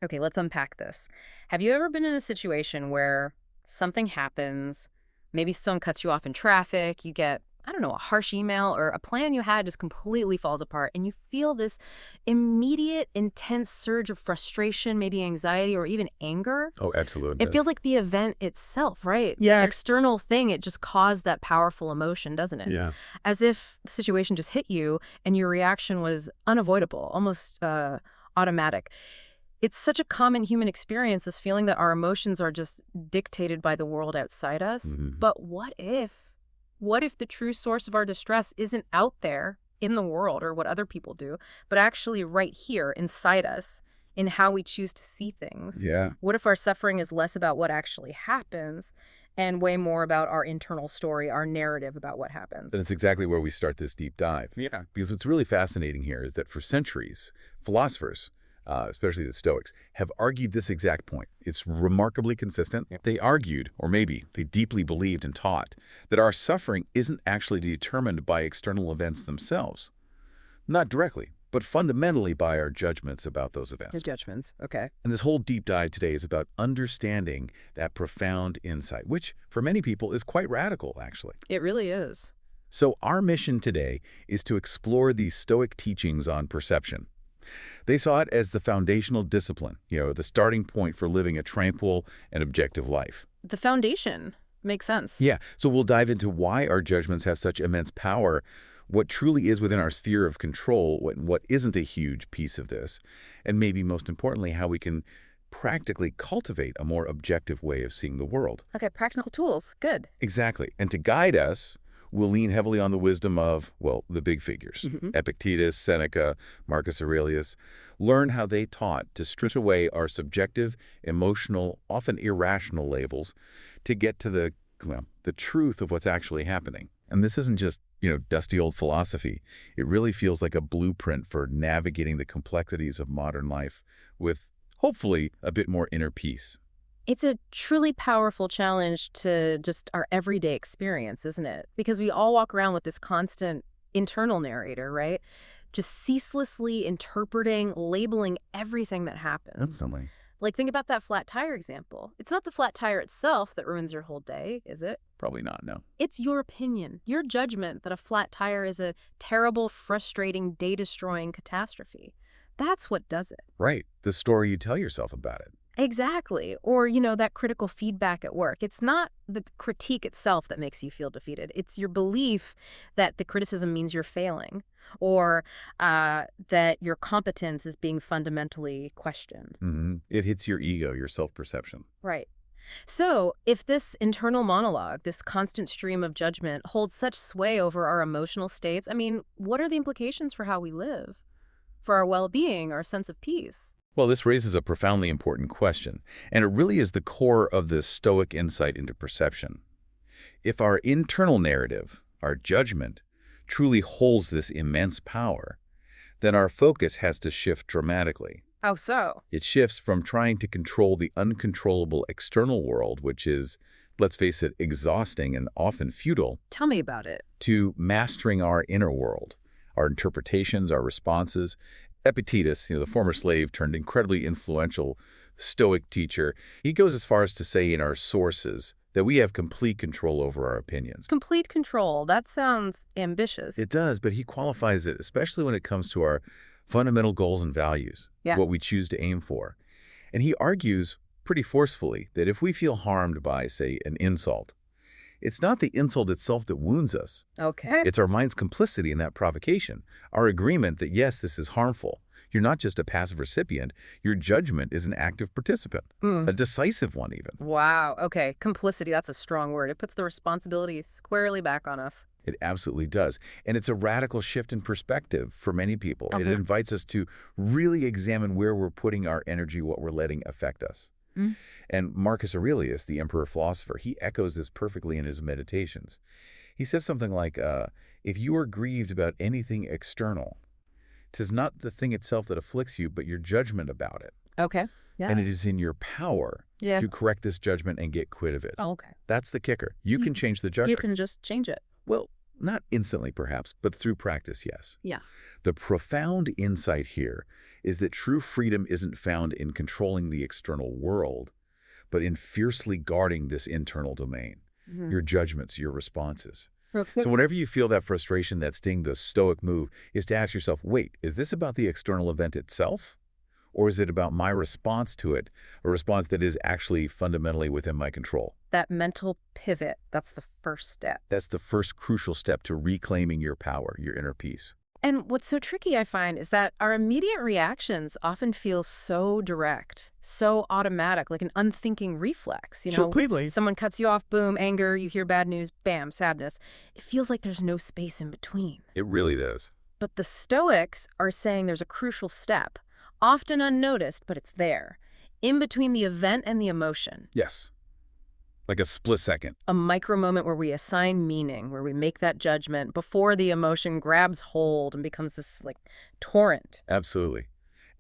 Okay, let's unpack this. Have you ever been in a situation where something happens, maybe someone cuts you off in traffic, you get, I don't know, a harsh email, or a plan you had just completely falls apart, and you feel this immediate, intense surge of frustration, maybe anxiety, or even anger? Oh, absolutely. It feels like the event itself, right? The Yeah. external thing, it just caused that powerful emotion, doesn't it? Yeah. As if the situation just hit you and your reaction was unavoidable, almost automatic. It's such a common human experience, this feeling that our emotions are just dictated by the world outside us. Hmm. But what if? What if the true source of our distress isn't out there in the world or what other people do, but actually right here inside us in how we choose to see things? Yeah. What if our suffering is less about what actually happens and way more about our internal story, our narrative about what happens? And it's exactly where we start this deep dive. Yeah. Because what's really fascinating here is that for centuries, philosophers, especially the Stoics, have argued this exact point. It's remarkably consistent. Yeah. They argued, or maybe they deeply believed and taught, that our suffering isn't actually determined by external events themselves. Not directly, but fundamentally by our judgments about those The events. judgments. Okay. And this whole deep dive today is about understanding that profound insight, which for many people is quite radical, actually. It really is. So our mission today is to explore these Stoic teachings on perception. They saw it as the foundational discipline, the starting point for living a tranquil and objective life. The foundation makes sense. Yeah, so we'll dive into why our judgments have such immense power, what truly is within our sphere of control, what isn't a huge piece of this, and maybe most importantly, how we can practically cultivate a more objective way of seeing the world. Okay, practical tools. Good. Exactly. And to guide us, we'll lean heavily on the wisdom of, well, the big figures. Epictetus, Seneca, Marcus Aurelius. Learn how they taught to strip away our subjective, emotional, often irrational labels to get to the truth of what's actually happening. And this isn't just, dusty old philosophy. It really feels like a blueprint for navigating the complexities of modern life with, hopefully, a bit more inner peace. It's a truly powerful challenge to just our everyday experience, isn't it? Because we all walk around with this constant internal narrator, right? Just ceaselessly interpreting, labeling everything that happens. Instantly. Like, think about that flat tire example. It's not the flat tire itself that ruins your whole day, is it? Probably not, no. It's your opinion, your judgment that a flat tire is a terrible, frustrating, day-destroying catastrophe. That's what does it. Right. The story you tell yourself about it. Exactly. Or, that critical feedback at work. It's not the critique itself that makes you feel defeated. It's your belief that the criticism means you're failing, or that your competence is being fundamentally questioned. It hits your ego, your self-perception. Right. So if this internal monologue, this constant stream of judgment, holds such sway over our emotional states, what are the implications for how we live, for our well-being, our sense of peace? Well, this raises a profoundly important question, and it really is the core of this Stoic insight into perception. If our internal narrative, our judgment, truly holds this immense power, then our focus has to shift dramatically. How so? It shifts from trying to control the uncontrollable external world, which is, let's face it, exhausting and often futile, Tell me about it. to mastering our inner world, our interpretations, our responses. Epictetus, the former slave turned incredibly influential Stoic teacher, he goes as far as to say in our sources that we have complete control over our opinions. Complete control. That sounds ambitious. It does, but he qualifies it, especially when it comes to our fundamental goals and values, Yeah. what we choose to aim for. And he argues pretty forcefully that if we feel harmed by, say, an insult, it's not the insult itself that wounds us. Okay. It's our mind's complicity in that provocation, our agreement that, yes, this is harmful. You're not just a passive recipient. Your judgment is an active participant, a decisive one even. Wow. Okay. Complicity. That's a strong word. It puts the responsibility squarely back on us. It absolutely does. And it's a radical shift in perspective for many people. It invites us to really examine where we're putting our energy, what we're letting affect us. And Marcus Aurelius, the emperor philosopher, he echoes this perfectly in his meditations. He says something like, if you are grieved about anything external, 'tis not the thing itself that afflicts you, but your judgment about it. Okay. Yeah. And it is in your power to correct this judgment and get quit of it. Oh, okay. That's the kicker. You can change the judgment. You can just change it. Well, not instantly perhaps, but through practice, yes. Yeah. The profound insight here is that true freedom isn't found in controlling the external world, but in fiercely guarding this internal domain, your judgments, your responses. Okay. So whenever you feel that frustration, that sting, the Stoic move is to ask yourself, wait, is this about the external event itself? Or is it about my response to it, a response that is actually fundamentally within my control? That mental pivot, that's the first step. That's the first crucial step to reclaiming your power, your inner peace. And what's so tricky, I find, is that our immediate reactions often feel so direct, so automatic, like an unthinking reflex. Completely. Someone cuts you off, boom, anger, you hear bad news, bam, sadness. It feels like there's no space in between. It really does. But the Stoics are saying there's a crucial step, often unnoticed, but it's there, in between the event and the emotion. Yes. Like a split second. A micro moment where we assign meaning, where we make that judgment before the emotion grabs hold and becomes this, like, torrent. Absolutely.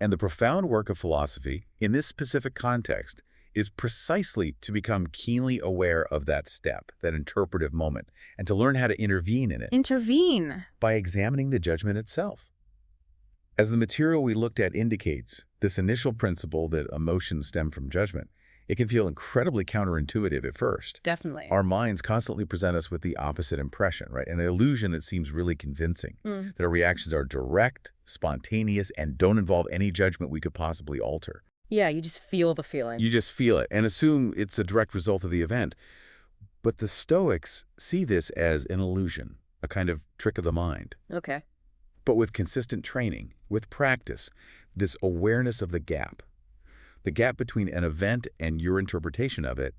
And the profound work of philosophy, in this specific context, is precisely to become keenly aware of that step, that interpretive moment, and to learn how to intervene in it. Intervene. By examining the judgment itself. As the material we looked at indicates, this initial principle that emotions stem from judgment, it can feel incredibly counterintuitive at first. Definitely. Our minds constantly present us with the opposite impression, right? An illusion that seems really convincing, that our reactions are direct, spontaneous, and don't involve any judgment we could possibly alter. Yeah, you just feel the feeling. You just feel it and assume it's a direct result of the event. But the Stoics see this as an illusion, a kind of trick of the mind. Okay. But with consistent training, with practice, this awareness of the gap between an event and your interpretation of it,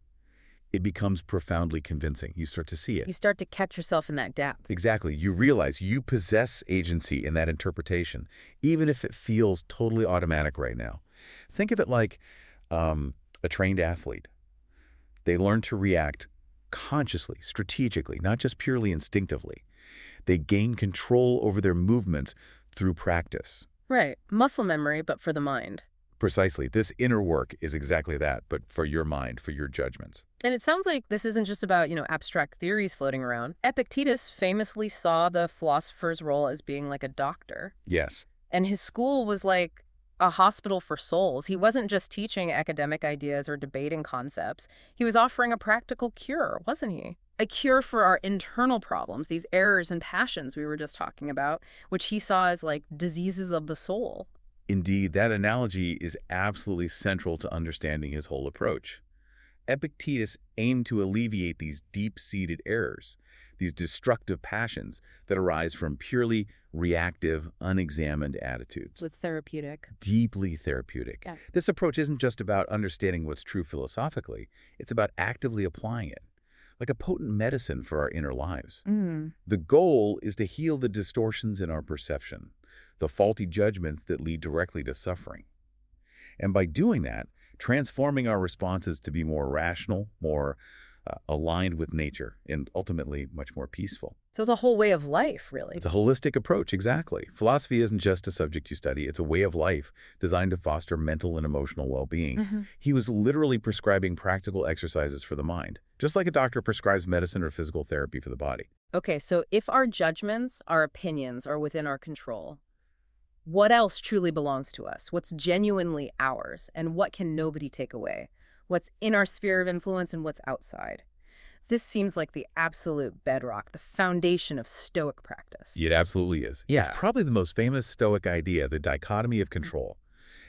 it becomes profoundly convincing. You start to see it. You start to catch yourself in that gap. Exactly. You realize you possess agency in that interpretation, even if it feels totally automatic right now. Think of it like a trained athlete. They learn to react consciously, strategically, not just purely instinctively. They gain control over their movements through practice. Right. Muscle memory, but for the mind. Precisely. This inner work is exactly that, but for your mind, for your judgments. And it sounds like this isn't just about, abstract theories floating around. Epictetus famously saw the philosopher's role as being like a doctor. Yes. And his school was like a hospital for souls. He wasn't just teaching academic ideas or debating concepts. He was offering a practical cure, wasn't he? A cure for our internal problems, these errors and passions we were just talking about, which he saw as like diseases of the soul. Indeed, that analogy is absolutely central to understanding his whole approach. Epictetus aimed to alleviate these deep-seated errors, these destructive passions that arise from purely reactive, unexamined attitudes. It's therapeutic. Deeply therapeutic. Yeah. This approach isn't just about understanding what's true philosophically, it's about actively applying it, like a potent medicine for our inner lives. The goal is to heal the distortions in our perception, the faulty judgments that lead directly to suffering. And by doing that, transforming our responses to be more rational, more aligned with nature, and ultimately much more peaceful. So it's a whole way of life, really. It's a holistic approach, exactly. Philosophy isn't just a subject you study, it's a way of life designed to foster mental and emotional well-being. He was literally prescribing practical exercises for the mind, just like a doctor prescribes medicine or physical therapy for the body. Okay, so if our judgments, our opinions are within our control, what else truly belongs to us? What's genuinely ours? And what can nobody take away? What's in our sphere of influence and what's outside? This seems like the absolute bedrock, the foundation of Stoic practice. It absolutely is. Yeah. It's probably the most famous Stoic idea, the dichotomy of control.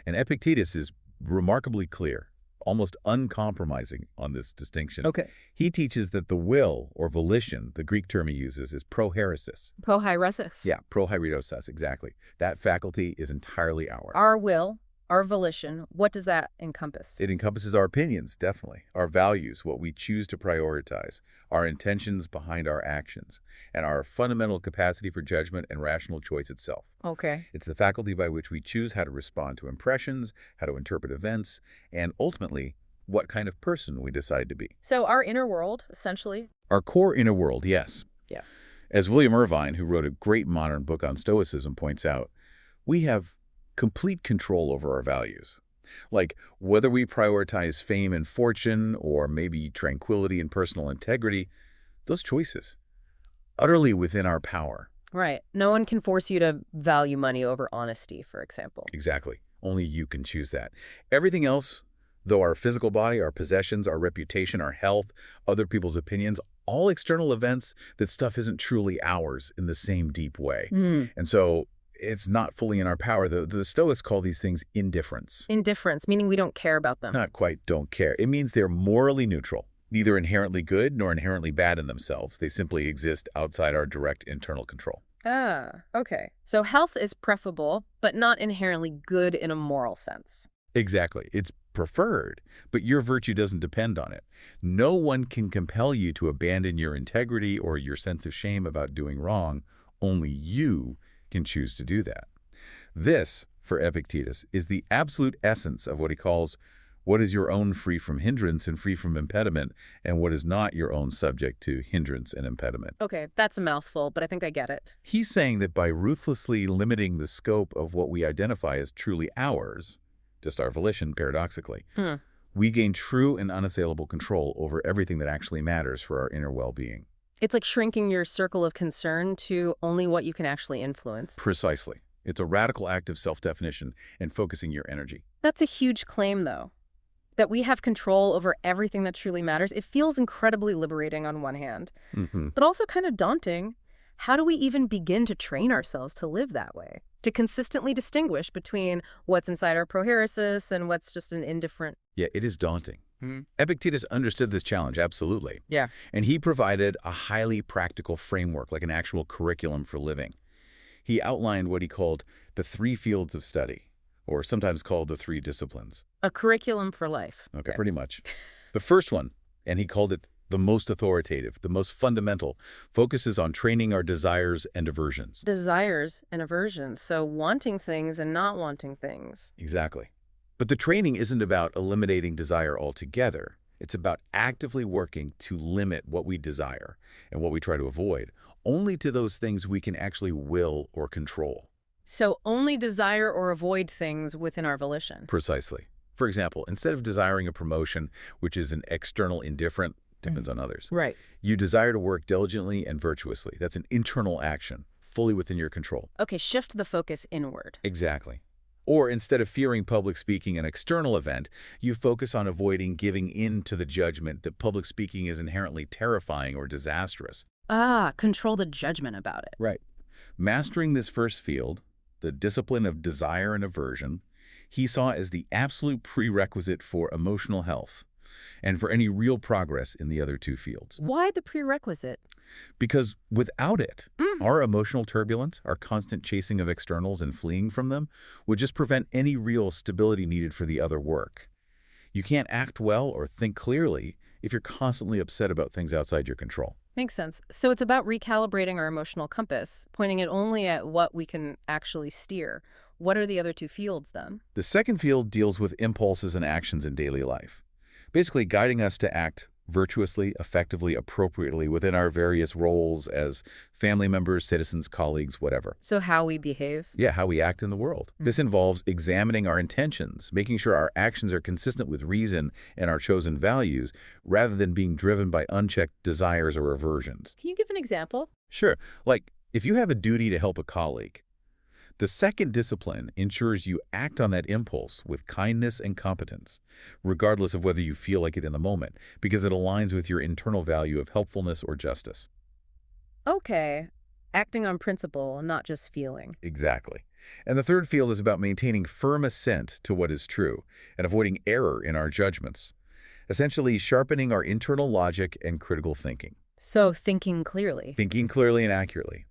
And Epictetus is remarkably clear, almost uncompromising on this distinction. Okay. He teaches that the will, or volition, the Greek term he uses, is prohairesis. Prohairesis. Yeah, prohairesis, exactly. That faculty is entirely ours. Our will, our volition, what does that encompass? It encompasses our opinions, definitely, our values, what we choose to prioritize, our intentions behind our actions, and our fundamental capacity for judgment and rational choice itself. Okay. It's the faculty by which we choose how to respond to impressions, how to interpret events, and ultimately, what kind of person we decide to be. So our inner world, essentially? Our core inner world, yes. Yeah. As William Irvine, who wrote a great modern book on Stoicism, points out, we have complete control over our values. Like whether we prioritize fame and fortune or maybe tranquility and personal integrity, those choices, utterly within our power. Right. No one can force you to value money over honesty, for example. Exactly. Only you can choose that. Everything else, though our physical body, our possessions, our reputation, our health, other people's opinions, all external events, that stuff isn't truly ours in the same deep way. Hmm. And so it's not fully in our power. The Stoics call these things indifference. Indifference, meaning we don't care about them. Not quite don't care. It means they're morally neutral, neither inherently good nor inherently bad in themselves. They simply exist outside our direct internal control. Ah, okay. So health is preferable, but not inherently good in a moral sense. Exactly. It's preferred, but your virtue doesn't depend on it. No one can compel you to abandon your integrity or your sense of shame about doing wrong. Only you can choose to do that. This, for Epictetus, is the absolute essence of what he calls what is your own free from hindrance and free from impediment, and what is not your own subject to hindrance and impediment. Okay, that's a mouthful, but I think I get it. He's saying that by ruthlessly limiting the scope of what we identify as truly ours, just our volition, paradoxically, Hmm. we gain true and unassailable control over everything that actually matters for our inner well-being. It's like shrinking your circle of concern to only what you can actually influence. Precisely. It's a radical act of self-definition and focusing your energy. That's a huge claim, though. That we have control over everything that truly matters. It feels incredibly liberating on one hand, but also kind of daunting. How do we even begin to train ourselves to live that way? To consistently distinguish between what's inside our prohairesis and what's just an indifferent... Yeah, it is daunting. Hmm. Epictetus understood this challenge, absolutely. Yeah. And he provided a highly practical framework, like an actual curriculum for living. He outlined what he called the 3 fields of study, or sometimes called the 3 disciplines. A curriculum for life. Okay, pretty much. The first one, and he called it the most authoritative, the most fundamental, focuses on training our desires and aversions. Desires and aversions. So wanting things and not wanting things. Exactly. But the training isn't about eliminating desire altogether. It's about actively working to limit what we desire and what we try to avoid, only to those things we can actually will or control. So only desire or avoid things within our volition. Precisely. For example, instead of desiring a promotion, which is an external indifferent, depends on others, Right. you desire to work diligently and virtuously. That's an internal action, fully within your control. Okay, shift the focus inward. Exactly. Or instead of fearing public speaking, an external event, you focus on avoiding giving in to the judgment that public speaking is inherently terrifying or disastrous. Ah, control the judgment about it. Right. Mastering this first field, the discipline of desire and aversion, he saw as the absolute prerequisite for emotional health and for any real progress in the other 2 fields. Why the prerequisite? Because without it, our emotional turbulence, our constant chasing of externals and fleeing from them, would just prevent any real stability needed for the other work. You can't act well or think clearly if you're constantly upset about things outside your control. Makes sense. So it's about recalibrating our emotional compass, pointing it only at what we can actually steer. What are the other 2 fields then? The second field deals with impulses and actions in daily life, basically guiding us to act virtuously, effectively, appropriately within our various roles as family members, citizens, colleagues, whatever. So how we behave? Yeah, how we act in the world. This involves examining our intentions, making sure our actions are consistent with reason and our chosen values, rather than being driven by unchecked desires or aversions. Can you give an example? Sure, like if you have a duty to help a colleague, the second discipline ensures you act on that impulse with kindness and competence, regardless of whether you feel like it in the moment, because it aligns with your internal value of helpfulness or justice. Okay. Acting on principle, not just feeling. Exactly. And the third field is about maintaining firm assent to what is true and avoiding error in our judgments, essentially sharpening our internal logic and critical thinking. So thinking clearly. Thinking clearly and accurately.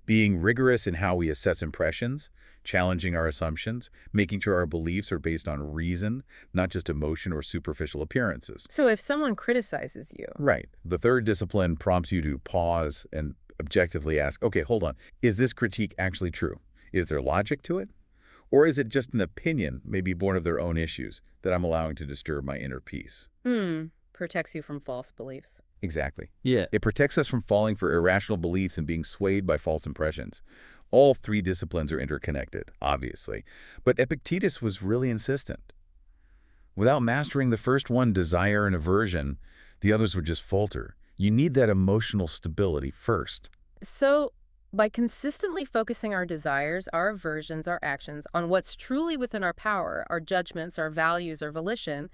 Being rigorous in how we assess impressions, challenging our assumptions, making sure our beliefs are based on reason, not just emotion or superficial appearances. So if someone criticizes you... Right. The third discipline prompts you to pause and objectively ask, okay, hold on, is this critique actually true? Is there logic to it? Or is it just an opinion, maybe born of their own issues, that I'm allowing to disturb my inner peace? Protects you from false beliefs. Exactly. Yeah. It protects us from falling for irrational beliefs and being swayed by false impressions. All 3 disciplines are interconnected, obviously. But Epictetus was really insistent. Without mastering the first one, desire and aversion, the others would just falter. You need that emotional stability first. So By consistently focusing our desires, our aversions, our actions on what's truly within our power, our judgments, our values, our volition,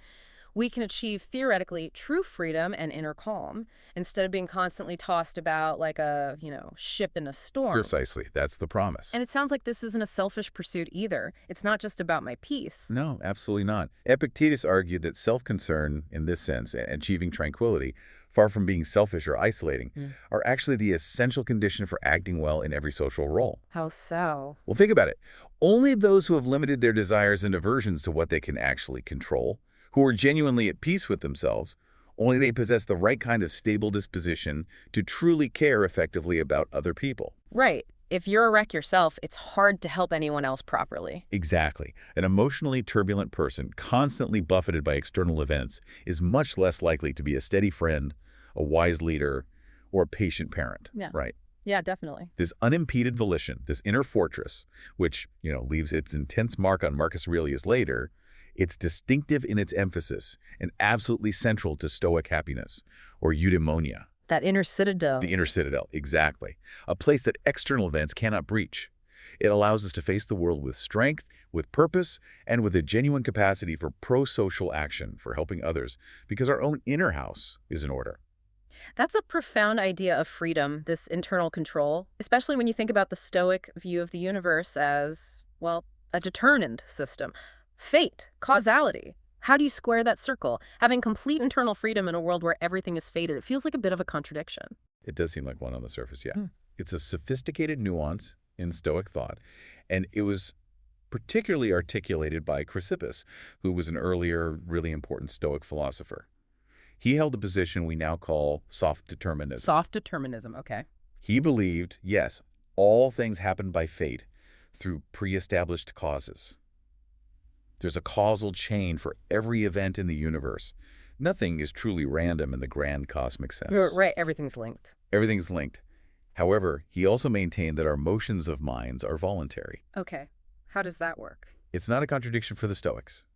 we can achieve theoretically true freedom and inner calm instead of being constantly tossed about like a, ship in a storm. Precisely. That's the promise. And it sounds like this isn't a selfish pursuit either. It's not just about my peace. No, absolutely not. Epictetus argued that self-concern, in this sense, and achieving tranquility, far from being selfish or isolating, Mm. are actually the essential condition for acting well in every social role. How so? Well, think about it. Only those who have limited their desires and aversions to what they can actually control, who are genuinely at peace with themselves, only they possess the right kind of stable disposition to truly care effectively about other people. Right. If you're a wreck yourself, it's hard to help anyone else properly. Exactly. An emotionally turbulent person, constantly buffeted by external events, is much less likely to be a steady friend, a wise leader, or a patient parent. Yeah. Right. Yeah, definitely. This unimpeded volition, this inner fortress, which, leaves its intense mark on Marcus Aurelius later, it's distinctive in its emphasis and absolutely central to Stoic happiness, or eudaimonia. That inner citadel. The inner citadel, exactly. A place that external events cannot breach. It allows us to face the world with strength, with purpose, and with a genuine capacity for pro-social action, for helping others, because our own inner house is in order. That's a profound idea of freedom, this internal control, especially when you think about the Stoic view of the universe as, well, a determined system. Fate, causality. How do you square that circle? Having complete internal freedom in a world where everything is fated, it feels like a bit of a contradiction. It does seem like one on the surface, yeah. Hmm. It's a sophisticated nuance in Stoic thought, and it was particularly articulated by Chrysippus, who was an earlier, really important Stoic philosopher. He held a position we now call soft determinism. Soft determinism, okay. He believed, yes, all things happen by fate through pre-established causes. There's a causal chain for every event in the universe. Nothing is truly random in the grand cosmic sense. Right, everything's linked. Everything's linked. However, he also maintained that our motions of minds are voluntary. Okay, how does that work? It's not a contradiction for the Stoics,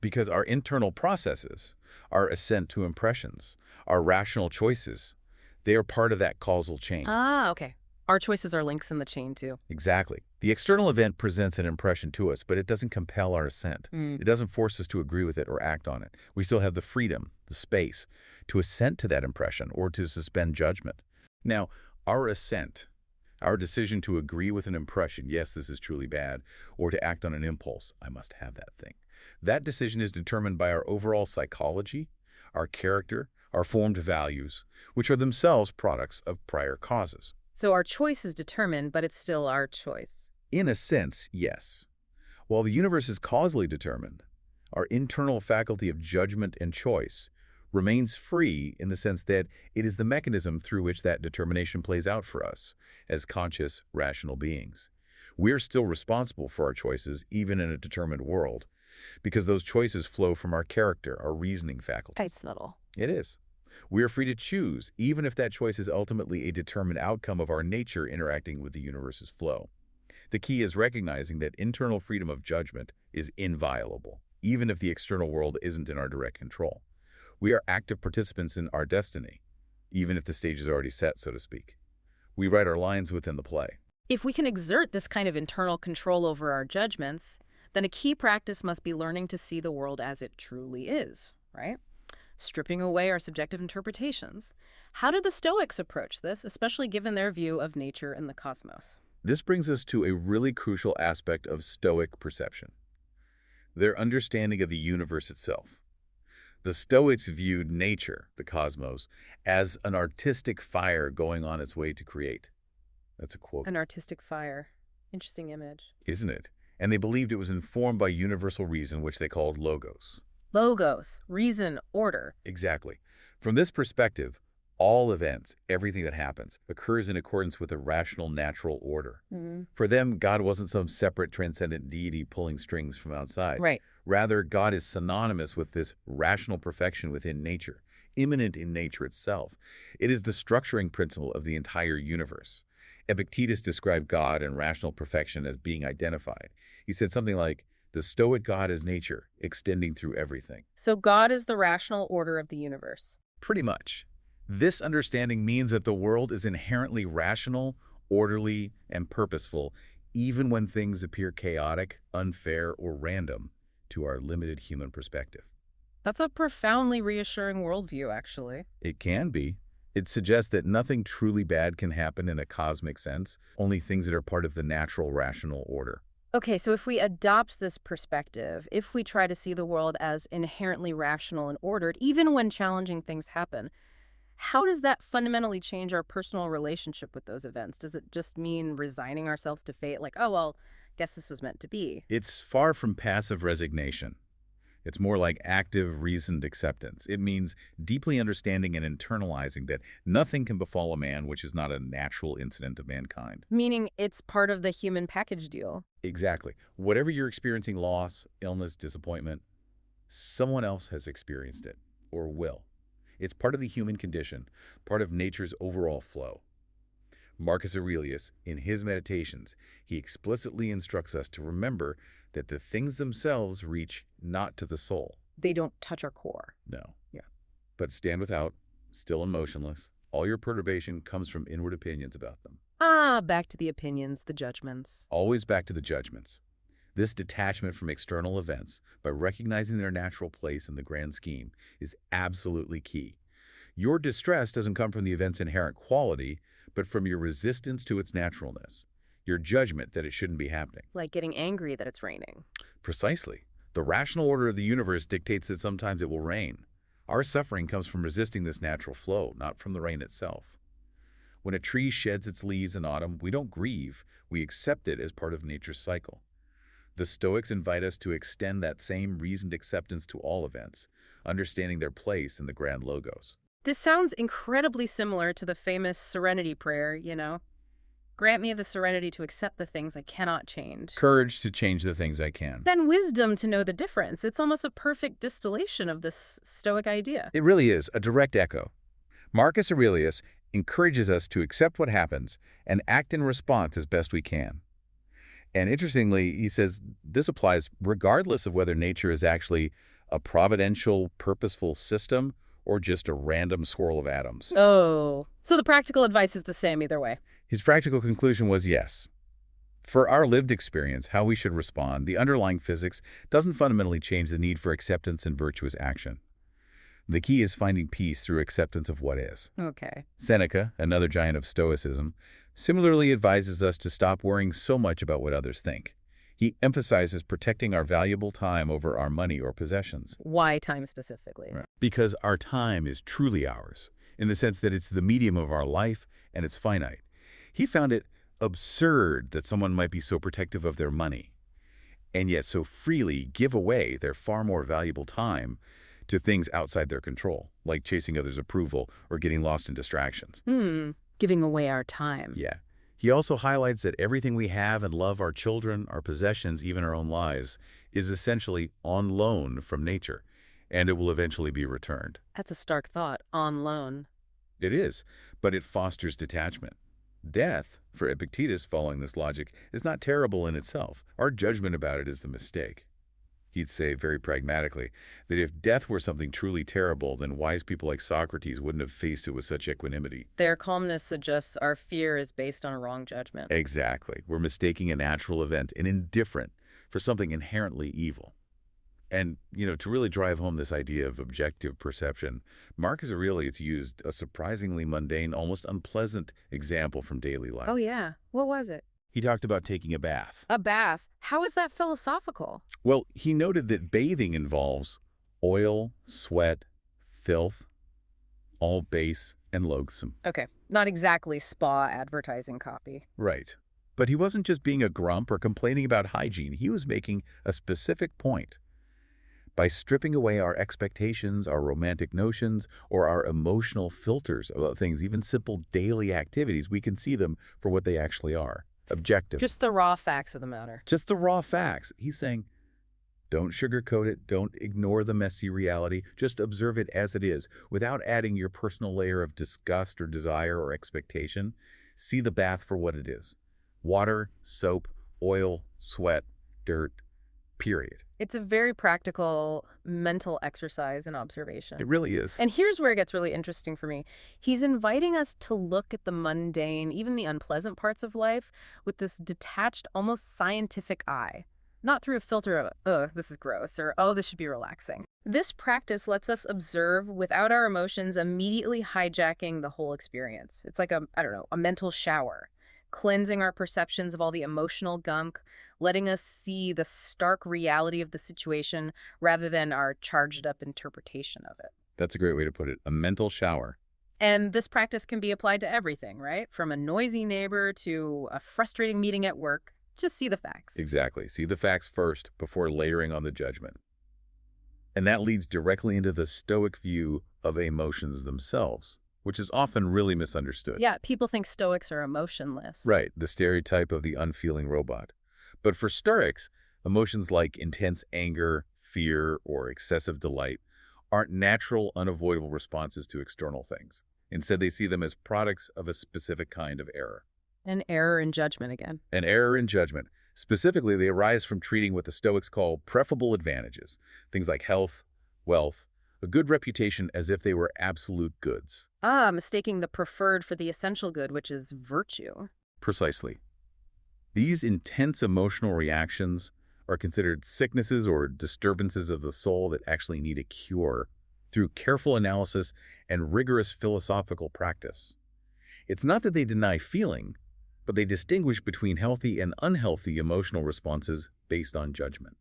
because our internal processes, our assent to impressions, our rational choices, they are part of that causal chain. Ah, okay. Our choices are links in the chain, too. Exactly. The external event presents an impression to us, but it doesn't compel our assent. It doesn't force us to agree with it or act on it. We still have the freedom, the space, to assent to that impression or to suspend judgment. Now, our assent, our decision to agree with an impression, yes, this is truly bad, or to act on an impulse, I must have that thing. That decision is determined by our overall psychology, our character, our formed values, which are themselves products of prior causes. So our choice is determined, but it's still our choice. In a sense, yes. While the universe is causally determined, our internal faculty of judgment and choice remains free in the sense that it is the mechanism through which that determination plays out for us as conscious, rational beings. We're still responsible for our choices, even in a determined world, because those choices flow from our character, our reasoning faculty. Tight subtle. It is. We are free to choose, even if that choice is ultimately a determined outcome of our nature interacting with the universe's flow. The key is recognizing that internal freedom of judgment is inviolable, even if the external world isn't in our direct control. We are active participants in our destiny, even if the stage is already set, so to speak. We write our lines within the play. If we can exert this kind of internal control over our judgments, then a key practice must be learning to see the world as it truly is, right? Stripping away our subjective interpretations. How did the Stoics approach this, especially given their view of nature and the cosmos? This brings us to a really crucial aspect of Stoic perception, their understanding of the universe itself. The Stoics viewed nature, the cosmos, as an artistic fire going on its way to create. That's a quote. An artistic fire. Interesting image. Isn't it? And they believed it was informed by universal reason, which they called logos. Logos, reason, order. Exactly. From this perspective, all events, everything that happens, occurs in accordance with a rational, natural order. For them, God wasn't some separate transcendent deity pulling strings from outside. Right. Rather, God is synonymous with this rational perfection within nature, immanent in nature itself. It is the structuring principle of the entire universe. Epictetus described God and rational perfection as being identified. He said something like, the Stoic God is nature, extending through everything. So God is the rational order of the universe. Pretty much. This understanding means that the world is inherently rational orderly, and purposeful, even when things appear chaotic, unfair, or random to our limited human perspective. That's a profoundly reassuring worldview, actually. It can be. It suggests that nothing truly bad can happen in a cosmic sense, only things that are part of the natural, rational order. Okay, so if we adopt this perspective, if we try to see the world as inherently rational and ordered, even when challenging things happen, how does that fundamentally change our personal relationship with those events? Does it just mean resigning ourselves to fate, like, oh, well, guess this was meant to be? It's far from passive resignation. It's more like active, reasoned acceptance. It means deeply understanding and internalizing that nothing can befall a man which is not a natural incident of mankind. Meaning it's part of the human package deal. Exactly. Whatever you're experiencing, loss, illness, disappointment, someone else has experienced it or will. It's part of the human condition, part of nature's overall flow. Marcus Aurelius, in his Meditations, he explicitly instructs us to remember that the things themselves reach not to the soul. They don't touch our core. No. Yeah. But stand without, still and motionless. All your perturbation comes from inward opinions about them. Ah, back to the opinions, the judgments. Always back to the judgments. This detachment from external events, by recognizing their natural place in the grand scheme, is absolutely key. Your distress doesn't come from the event's inherent quality, but from your resistance to its naturalness, your judgment that it shouldn't be happening. Like getting angry that it's raining. Precisely. The rational order of the universe dictates that sometimes it will rain. Our suffering comes from resisting this natural flow, not from the rain itself. When a tree sheds its leaves in autumn, we don't grieve, we accept it as part of nature's cycle. The Stoics invite us to extend that same reasoned acceptance to all events, understanding their place in the grand logos. This sounds incredibly similar to the famous serenity prayer, you know? Grant me the serenity to accept the things I cannot change. Courage to change the things I can. Then wisdom to know the difference. It's almost a perfect distillation of this Stoic idea. It really is a direct echo. Marcus Aurelius encourages us to accept what happens and act in response as best we can. And interestingly, he says this applies regardless of whether nature is actually a providential, purposeful system or just a random swirl of atoms. Oh, so the practical advice is the same either way. His practical conclusion was yes. For our lived experience, how we should respond, the underlying physics doesn't fundamentally change the need for acceptance and virtuous action. The key is finding peace through acceptance of what is. Okay. Seneca, another giant of Stoicism, similarly advises us to stop worrying so much about what others think. He emphasizes protecting our valuable time over our money or possessions. Why time specifically? Right. Because our time is truly ours, in the sense that it's the medium of our life and it's finite. He found it absurd that someone might be so protective of their money, and yet so freely give away their far more valuable time to things outside their control, like chasing others' approval or getting lost in distractions. Giving away our time. Yeah. He also highlights that everything we have and love, our children, our possessions, even our own lives, is essentially on loan from nature, and it will eventually be returned. That's a stark thought, on loan. It is, but it fosters detachment. Death, for Epictetus following this logic, is not terrible in itself. Our judgment about it is the mistake. He'd say very pragmatically that if death were something truly terrible, then wise people like Socrates wouldn't have faced it with such equanimity. Their calmness suggests our fear is based on a wrong judgment. Exactly. We're mistaking a natural event, an indifferent, for something inherently evil. And, to really drive home this idea of objective perception, Marcus Aurelius used a surprisingly mundane, almost unpleasant example from daily life. Oh, yeah. What was it? He talked about taking a bath. A bath. How is that philosophical? Well, he noted that bathing involves oil, sweat, filth, all base and loathsome. Okay. Not exactly spa advertising copy. Right. But he wasn't just being a grump or complaining about hygiene. He was making a specific point. By stripping away our expectations, our romantic notions, or our emotional filters about things, even simple daily activities, we can see them for what they actually are. Objective. Just the raw facts of the matter. Just the raw facts. He's saying, don't sugarcoat it. Don't ignore the messy reality. Just observe it as it is, without adding your personal layer of disgust or desire or expectation. See the bath for what it is. Water, soap, oil, sweat, dirt, period. It's a very practical mental exercise and It observation. really is. And here's where it gets really interesting for me. He's inviting us to look at the mundane, even the unpleasant parts of life, with this detached, almost scientific eye. Not through a filter of, oh, this is gross, or, oh, this should be relaxing. This practice lets us observe without our emotions immediately hijacking the whole experience. It's like I don't know, a mental shower, cleansing our perceptions of all the emotional gunk, letting us see the stark reality of the situation rather than our charged up interpretation of it. That's a great way to put it. A mental shower. And this practice can be applied to everything, right? From a noisy neighbor to a frustrating meeting at work. Just see the facts. Exactly. See the facts first before layering on the judgment. And that leads directly into the Stoic view of emotions themselves, which is often really misunderstood. Yeah, people think Stoics are emotionless. Right, the stereotype of the unfeeling robot. But for Stoics, emotions like intense anger, fear, or excessive delight aren't natural, unavoidable responses to external things. Instead, they see them as products of a specific kind of error. An error in judgment again. An error in judgment. Specifically, they arise from treating what the Stoics call preferable advantages, things like health, wealth, a good reputation as if they were absolute goods. Ah, mistaking the preferred for the essential good, which is virtue. Precisely. These intense emotional reactions are considered sicknesses or disturbances of the soul that actually need a cure through careful analysis and rigorous philosophical practice. It's not that they deny feeling, but they distinguish between healthy and unhealthy emotional responses based on judgment.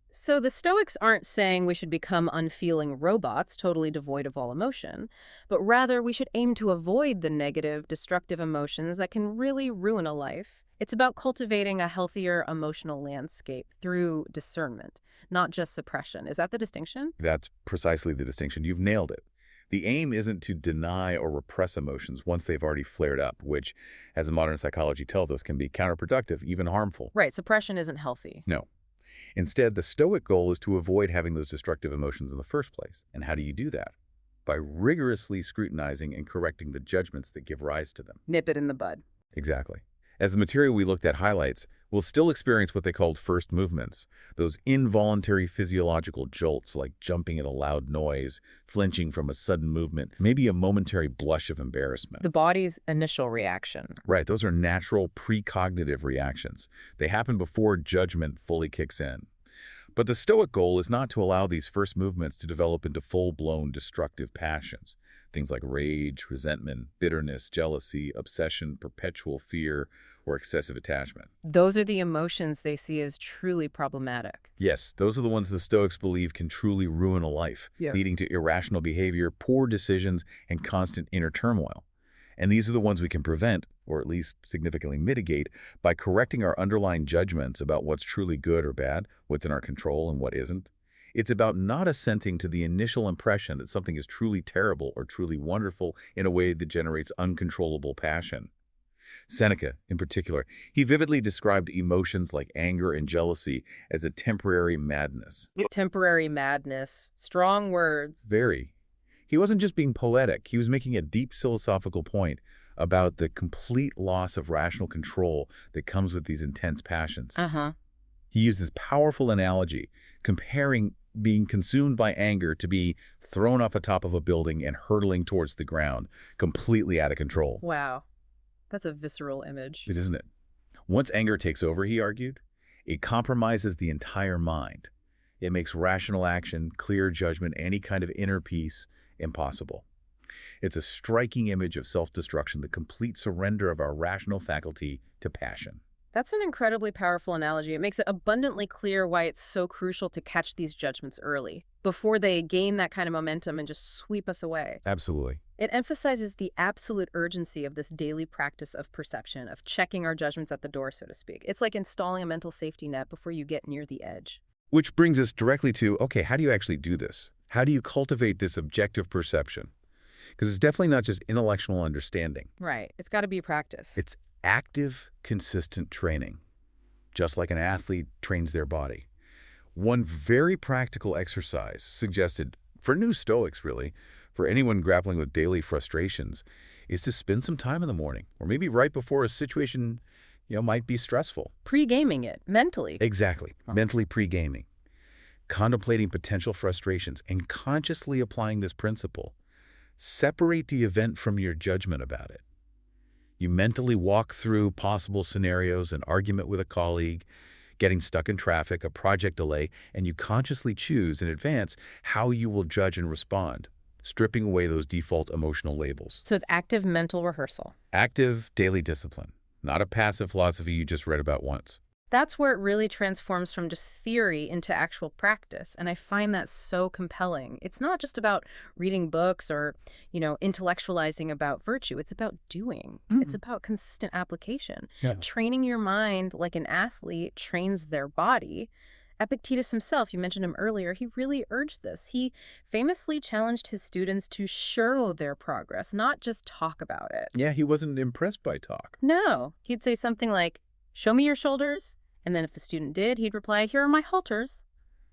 So the Stoics aren't saying we should become unfeeling robots, totally devoid of all emotion, but rather we should aim to avoid the negative, destructive emotions that can really ruin a life. It's about cultivating a healthier emotional landscape through discernment, not just suppression. Is that the distinction? That's precisely the distinction. You've nailed it. The aim isn't to deny or repress emotions once they've already flared up, which, as modern psychology tells us, can be counterproductive, even harmful. Right, suppression isn't healthy. No. Instead, the Stoic goal is to avoid having those destructive emotions in the first place. And how do you do that? By rigorously scrutinizing and correcting the judgments that give rise to them. Nip it in the bud. Exactly. As the material we looked at highlights, we'll still experience what they called first movements, those involuntary physiological jolts like jumping at a loud noise, flinching from a sudden movement, maybe a momentary blush of embarrassment. The body's initial reaction. Right, those are natural precognitive reactions. They happen before judgment fully kicks in. But the Stoic goal is not to allow these first movements to develop into full-blown destructive passions. Things like rage, resentment, bitterness, jealousy, obsession, perpetual fear, or excessive attachment. Those are the emotions they see as truly problematic. Yes, those are the ones the Stoics believe can truly ruin a life, leading to irrational behavior, poor decisions, and constant inner turmoil. And these are the ones we can prevent, or at least significantly mitigate, by correcting our underlying judgments about what's truly good or bad, what's in our control and what isn't. It's about not assenting to the initial impression that something is truly terrible or truly wonderful in a way that generates uncontrollable passion. Seneca, in particular, he vividly described emotions like anger and jealousy as a temporary madness. Temporary madness. Strong words. Very. He wasn't just being poetic, he was making a deep philosophical point about the complete loss of rational control that comes with these intense passions. Uh-huh. He used this powerful analogy, comparing being consumed by anger to be thrown off the top of a building and hurtling towards the ground, completely out of control. Wow. That's a visceral image. Isn't it? Once anger takes over, he argued, it compromises the entire mind. It makes rational action, clear judgment, any kind of inner peace impossible. It's a striking image of self-destruction, the complete surrender of our rational faculty to passion. That's an incredibly powerful analogy. It makes it abundantly clear why it's so crucial to catch these judgments early, before they gain that kind of momentum and just sweep us away. Absolutely. It emphasizes the absolute urgency of this daily practice of perception, of checking our judgments at the door, so to speak. It's like installing a mental safety net before you get near the edge. Which brings us directly to, okay, how do you actually do this? How do you cultivate this objective perception? Because it's definitely not just intellectual understanding. Right. It's got to be practice. It's active, consistent training, just like an athlete trains their body. One very practical exercise suggested, for new Stoics really, for anyone grappling with daily frustrations, is to spend some time in the morning, or maybe right before a situation, might be stressful. Pre-gaming it, mentally. Exactly. Mentally pre-gaming. contemplating potential frustrations, and consciously applying this principle. Separate the event from your judgment about it. You mentally walk through possible scenarios, an argument with a colleague, getting stuck in traffic, a project delay, and you consciously choose in advance how you will judge and respond, stripping away those default emotional labels. So it's active mental rehearsal. Active daily discipline, not a passive philosophy you just read about once. That's where it really transforms from just theory into actual practice. And I find that so compelling. It's not just about reading books or, intellectualizing about virtue. It's about doing. It's about consistent application. Yeah. Training your mind like an athlete trains their body. Epictetus himself, you mentioned him earlier, he really urged this. He famously challenged his students to show their progress, not just talk about it. Yeah, he wasn't impressed by talk. No. He'd say something like, "Show me your shoulders." And then if the student did, he'd reply, "Here are my halters."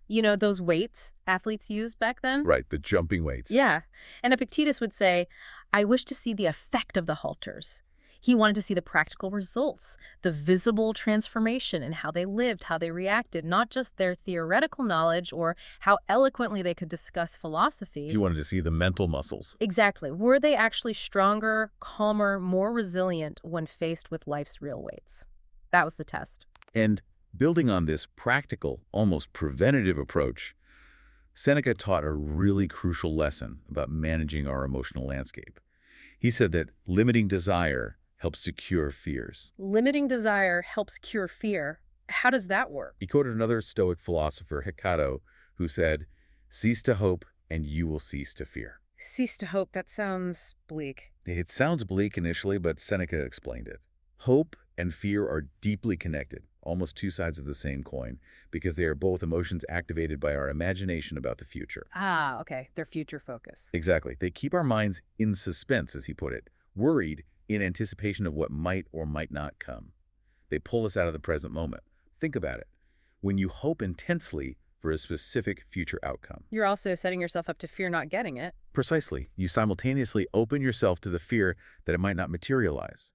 Those weights athletes used back then? Right, the jumping weights. Yeah. And Epictetus would say, "I wish to see the effect of the halters." He wanted to see the practical results, the visible transformation in how they lived, how they reacted, not just their theoretical knowledge or how eloquently they could discuss philosophy. If you wanted to see the mental muscles. Exactly. Were they actually stronger, calmer, more resilient when faced with life's real weights? That was the test. And building on this practical, almost preventative approach, Seneca taught a really crucial lesson about managing our emotional landscape. He said that limiting desire helps to cure fears. Limiting desire helps cure fear. How does that work? He quoted another Stoic philosopher, Cato, who said, "Cease to hope and you will cease to fear." Cease to hope. That sounds bleak. It sounds bleak initially, but Seneca explained it. Hope and fear are deeply connected, almost two sides of the same coin, because they are both emotions activated by our imagination about the future. Ah, okay. Their future focus. Exactly. They keep our minds in suspense, as he put it, worried in anticipation of what might or might not come. They pull us out of the present moment. Think about it. When you hope intensely for a specific future outcome. You're also setting yourself up to fear not getting it. Precisely. You simultaneously open yourself to the fear that it might not materialize.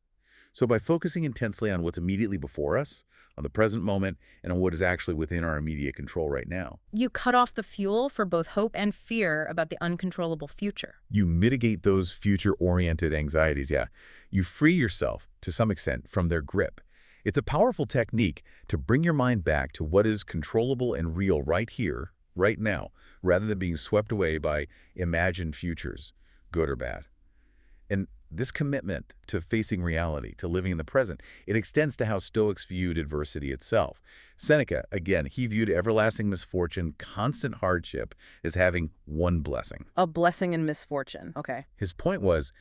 So by focusing intensely on what's immediately before us, on the present moment, and on what is actually within our immediate control right now, You cut off the fuel for both hope and fear about the uncontrollable future. you mitigate those future-oriented anxieties, yeah. You free yourself, to some extent, from their grip. It's a powerful technique to bring your mind back to what is controllable and real right here, right now, rather than being swept away by imagined futures, good or bad. And this commitment to facing reality, to living in the present, it extends to how Stoics viewed adversity itself. Seneca, again, he viewed everlasting misfortune, constant hardship, as having one blessing. A blessing in misfortune. Okay. His point was,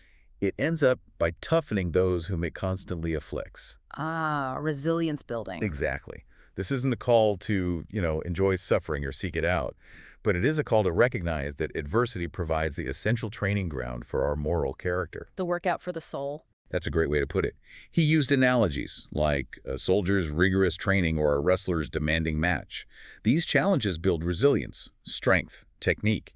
it ends up by toughening those whom it constantly afflicts. Ah, resilience building. Exactly. This isn't a call to, enjoy suffering or seek it out, but it is a call to recognize that adversity provides the essential training ground for our moral character. The workout for the soul. That's a great way to put it. He used analogies like a soldier's rigorous training or a wrestler's demanding match. These challenges build resilience, strength, technique.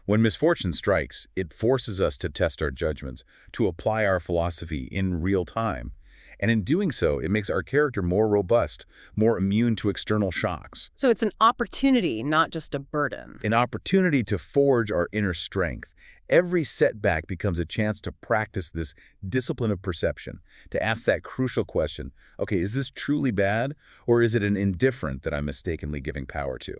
When misfortune strikes, it forces us to test our judgments, to apply our philosophy in real time. And in doing so, it makes our character more robust, more immune to external shocks. So it's an opportunity, not just a burden. An opportunity to forge our inner strength. Every setback becomes a chance to practice this discipline of perception, to ask that crucial question, okay, is this truly bad, or is it an indifferent that I'm mistakenly giving power to?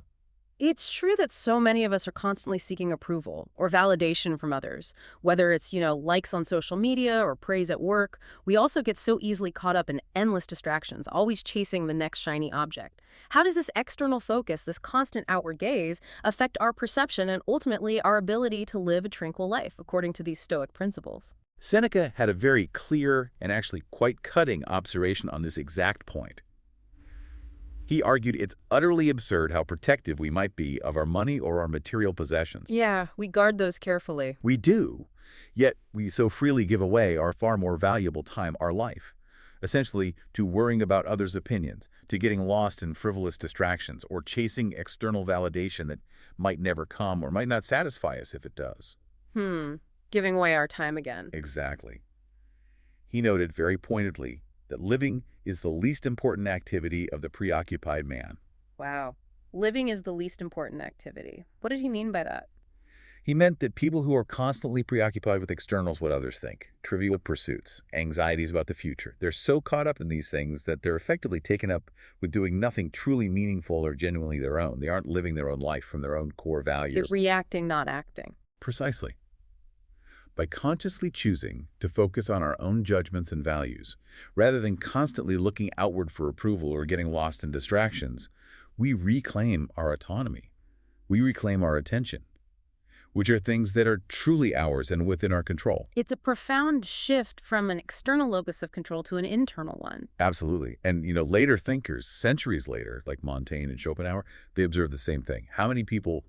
It's true that so many of us are constantly seeking approval or validation from others, whether it's, likes on social media or praise at work. We also get so easily caught up in endless distractions, always chasing the next shiny object. How does this external focus, this constant outward gaze, affect our perception and ultimately our ability to live a tranquil life, according to these Stoic principles? Seneca had a very clear and actually quite cutting observation on this exact point. He argued it's utterly absurd how protective we might be of our money or our material possessions. Yeah, we guard those carefully. We do, yet we so freely give away our far more valuable time, our life, essentially to worrying about others' opinions, to getting lost in frivolous distractions, or chasing external validation that might never come or might not satisfy us if it does. Giving away our time again. Exactly. He noted very pointedly that living is the least important activity of the preoccupied man. Wow. Living is the least important activity. What did he mean by that? He meant that people who are constantly preoccupied with externals, what others think, trivial pursuits, anxieties about the future, they're so caught up in these things that they're effectively taken up with doing nothing truly meaningful or genuinely their own. They aren't living their own life from their own core They're values. reacting, not acting. Precisely. By consciously choosing to focus on our own judgments and values, rather than constantly looking outward for approval or getting lost in distractions, we reclaim our autonomy. We reclaim our attention, which are things that are truly ours and within our control. It's a profound shift from an external locus of control to an internal one. Absolutely. And, later thinkers, centuries later, like Montaigne and Schopenhauer, they observed the same thing. How many people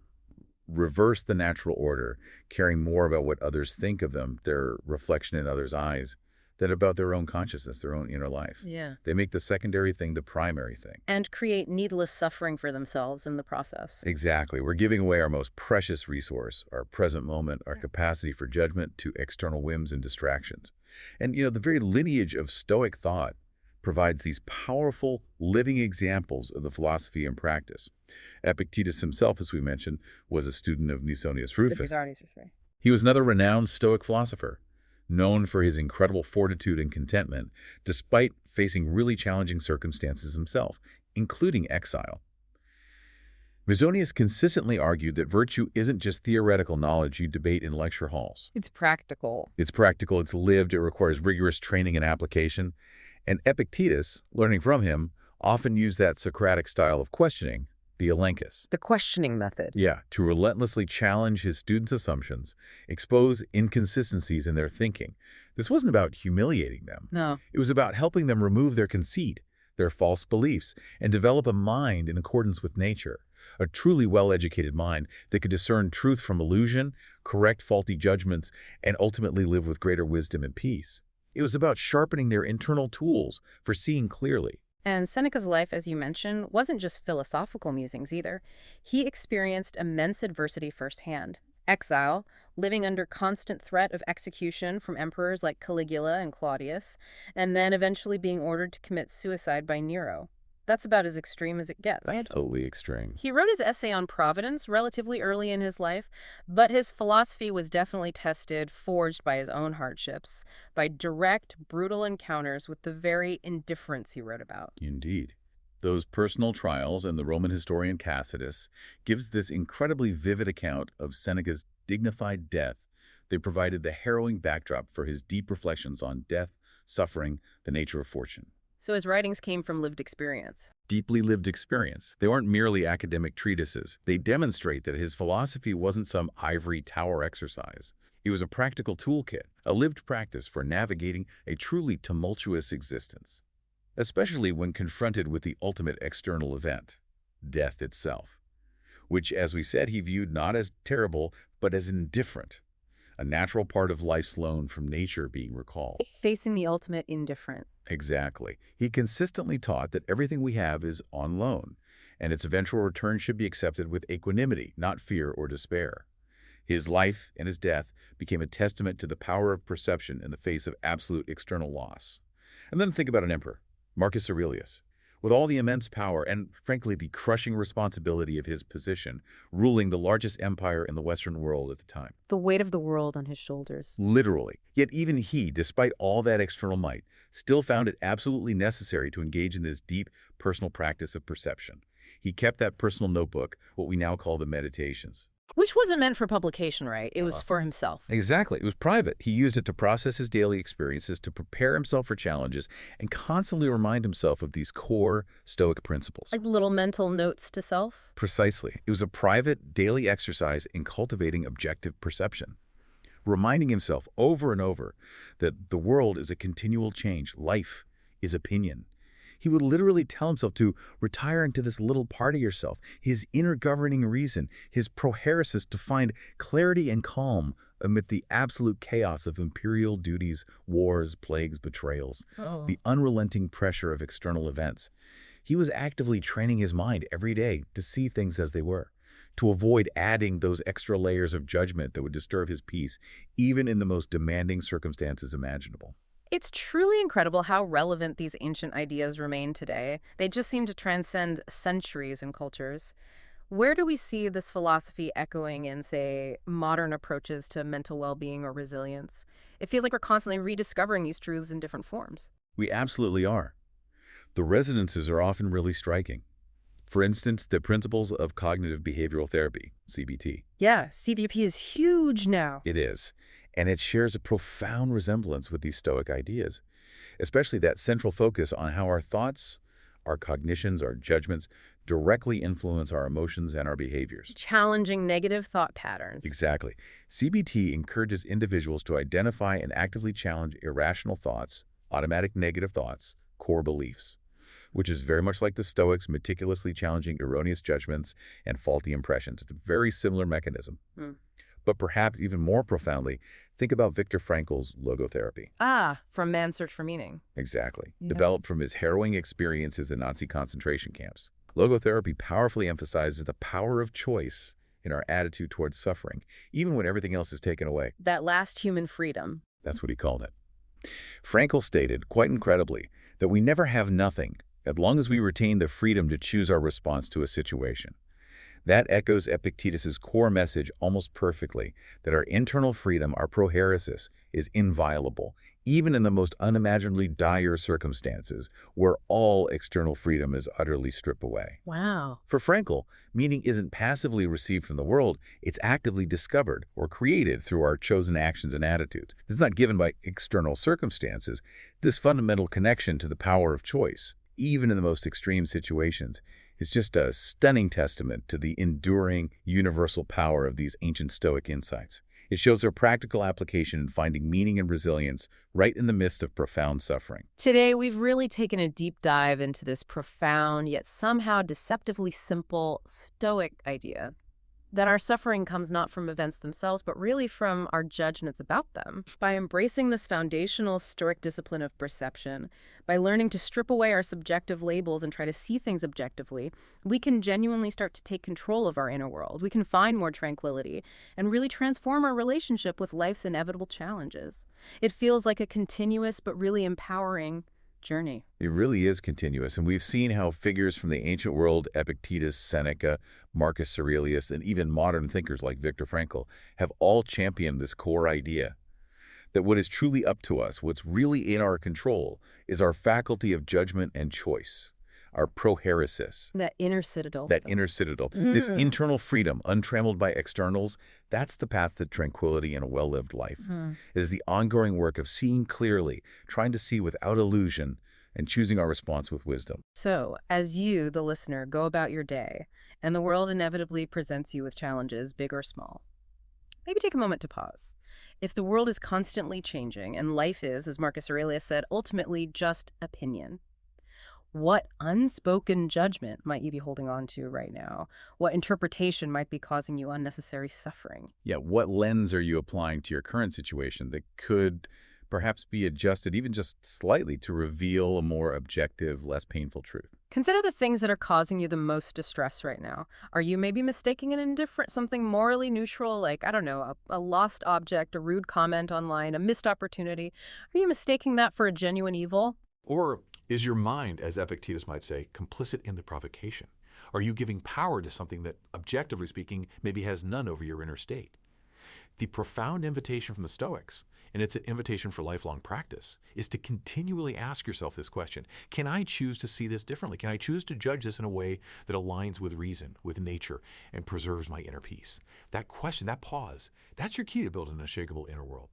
reverse the natural order, caring more about what others think of them, their reflection in others' eyes, than about their own consciousness, their own inner life? Yeah. They make the secondary thing the primary thing. And create needless suffering for themselves in the process. Exactly. We're giving away our most precious resource, our present moment, our Yeah. capacity for judgment, to external whims and distractions. And, the very lineage of Stoic thought provides these powerful living examples of the philosophy and practice. Epictetus himself, as we mentioned, was a student of Musonius Rufus. He was another renowned Stoic philosopher, known for his incredible fortitude and contentment, despite facing really challenging circumstances himself, including exile. Musonius consistently argued that virtue isn't just theoretical knowledge you debate in lecture halls. It's practical. It's practical, it's lived, it requires rigorous training and application. And Epictetus, learning from him, often used that Socratic style of questioning, the elenchus. The questioning method. Yeah, to relentlessly challenge his students' assumptions, expose inconsistencies in their thinking. This wasn't about humiliating them. No. It was about helping them remove their conceit, their false beliefs, and develop a mind in accordance with nature, a truly well-educated mind that could discern truth from illusion, correct faulty judgments, and ultimately live with greater wisdom and peace. It was about sharpening their internal tools for seeing clearly. And Seneca's life, as you mentioned, wasn't just philosophical musings either. He experienced immense adversity firsthand. Exile, living under constant threat of execution from emperors like Caligula and Claudius, and then eventually being ordered to commit suicide by Nero. That's about as extreme as it gets. That's totally extreme. He wrote his essay on Providence relatively early in his life, but his philosophy was definitely tested, forged by his own hardships, by direct, brutal encounters with the very indifference he wrote about. Indeed. Those personal trials and the Roman historian Tacitus gives this incredibly vivid account of Seneca's dignified death. They provided the harrowing backdrop for his deep reflections on death, suffering, the nature of fortune. So his writings came from lived experience. Deeply lived experience. They aren't merely academic treatises. They demonstrate that his philosophy wasn't some ivory tower exercise. It was a practical toolkit, a lived practice for navigating a truly tumultuous existence, especially when confronted with the ultimate external event, death itself, which, as we said, he viewed not as terrible, but as indifferent, a natural part of life's loan from nature being recalled. Facing the ultimate indifferent. Exactly. He consistently taught that everything we have is on loan, and its eventual return should be accepted with equanimity, not fear or despair. His life and his death became a testament to the power of perception in the face of absolute external loss. And then think about an emperor, Marcus Aurelius. With all the immense power and, frankly, the crushing responsibility of his position, ruling the largest empire in the Western world at the time. The weight of the world on his shoulders. Literally. Yet even he, despite all that external might, still found it absolutely necessary to engage in this deep personal practice of perception. He kept that personal notebook, what we now call the Meditations. Which wasn't meant for publication, right? It was for himself. Exactly. It was private. He used it to process his daily experiences, to prepare himself for challenges, and constantly remind himself of these core Stoic principles. Like little mental notes to self? Precisely. It was a private, daily exercise in cultivating objective perception, reminding himself over and over that the world is a continual change. Life is opinion. He would literally tell himself to retire into this little part of yourself, his inner governing reason, his prohairesis, to find clarity and calm amid the absolute chaos of imperial duties, wars, plagues, betrayals, the unrelenting pressure of external events. He was actively training his mind every day to see things as they were, to avoid adding those extra layers of judgment that would disturb his peace, even in the most demanding circumstances imaginable. It's truly incredible how relevant these ancient ideas remain today. They just seem to transcend centuries and cultures. Where do we see this philosophy echoing in, say, modern approaches to mental well-being or resilience? It feels like we're constantly rediscovering these truths in different forms. We absolutely are. The resonances are often really striking. For instance, the principles of cognitive behavioral therapy, CBT. Yeah, CVP is huge now. It is. And it shares a profound resemblance with these Stoic ideas, especially that central focus on how our thoughts, our cognitions, our judgments directly influence our emotions and our behaviors. Challenging negative thought patterns. Exactly. CBT encourages individuals to identify and actively challenge irrational thoughts, automatic negative thoughts, core beliefs, which is very much like the Stoics meticulously challenging erroneous judgments and faulty impressions. It's a very similar mechanism. Hmm. But perhaps even more profoundly, think about Viktor Frankl's logotherapy. Ah, from Man's Search for Meaning. Exactly. Yeah. Developed from his harrowing experiences in Nazi concentration camps. Logotherapy powerfully emphasizes the power of choice in our attitude towards suffering, even when everything else is taken away. That last human freedom. That's what he called it. Frankl stated, quite incredibly, that we never have nothing, as long as we retain the freedom to choose our response to a situation. That echoes Epictetus's core message almost perfectly, that our internal freedom, our prohairesis, is inviolable, even in the most unimaginably dire circumstances, where all external freedom is utterly stripped away. Wow. For Frankl, meaning isn't passively received from the world, it's actively discovered or created through our chosen actions and attitudes. It's not given by external circumstances. This fundamental connection to the power of choice, even in the most extreme situations, is just a stunning testament to the enduring, universal power of these ancient Stoic insights. It shows their practical application in finding meaning and resilience right in the midst of profound suffering. Today, we've really taken a deep dive into this profound, yet somehow deceptively simple Stoic idea that our suffering comes not from events themselves, but really from our judgments about them. By embracing this foundational Stoic discipline of perception, by learning to strip away our subjective labels and try to see things objectively, we can genuinely start to take control of our inner world. We can find more tranquility and really transform our relationship with life's inevitable challenges. It feels like a continuous but really empowering journey. It really is continuous, and we've seen how figures from the ancient world, Epictetus, Seneca, Marcus Aurelius, and even modern thinkers like Viktor Frankl, have all championed this core idea that what is truly up to us, what's really in our control, is our faculty of judgment and choice, our prohairesis. That inner citadel. That inner citadel. This internal freedom, untrammeled by externals, that's the path to tranquility and a well-lived life. It is the ongoing work of seeing clearly, trying to see without illusion, and choosing our response with wisdom. So, as you, the listener, go about your day, and the world inevitably presents you with challenges, big or small, maybe take a moment to pause. If the world is constantly changing, and life is, as Marcus Aurelius said, ultimately just opinion, what unspoken judgment might you be holding on to right now? What interpretation might be causing you unnecessary suffering? Yeah, what lens are you applying to your current situation that could perhaps be adjusted even just slightly to reveal a more objective, less painful truth? Consider the things that are causing you the most distress right now. Are you maybe mistaking an indifferent, something morally neutral, like, I don't know, a lost object, a rude comment online, a missed opportunity? Are you mistaking that for a genuine evil? Or is your mind, as Epictetus might say, complicit in the provocation? Are you giving power to something that, objectively speaking, maybe has none over your inner state? The profound invitation from the Stoics, and it's an invitation for lifelong practice, is to continually ask yourself this question. Can I choose to see this differently? Can I choose to judge this in a way that aligns with reason, with nature, and preserves my inner peace? That question, that pause, that's your key to building an unshakable inner world.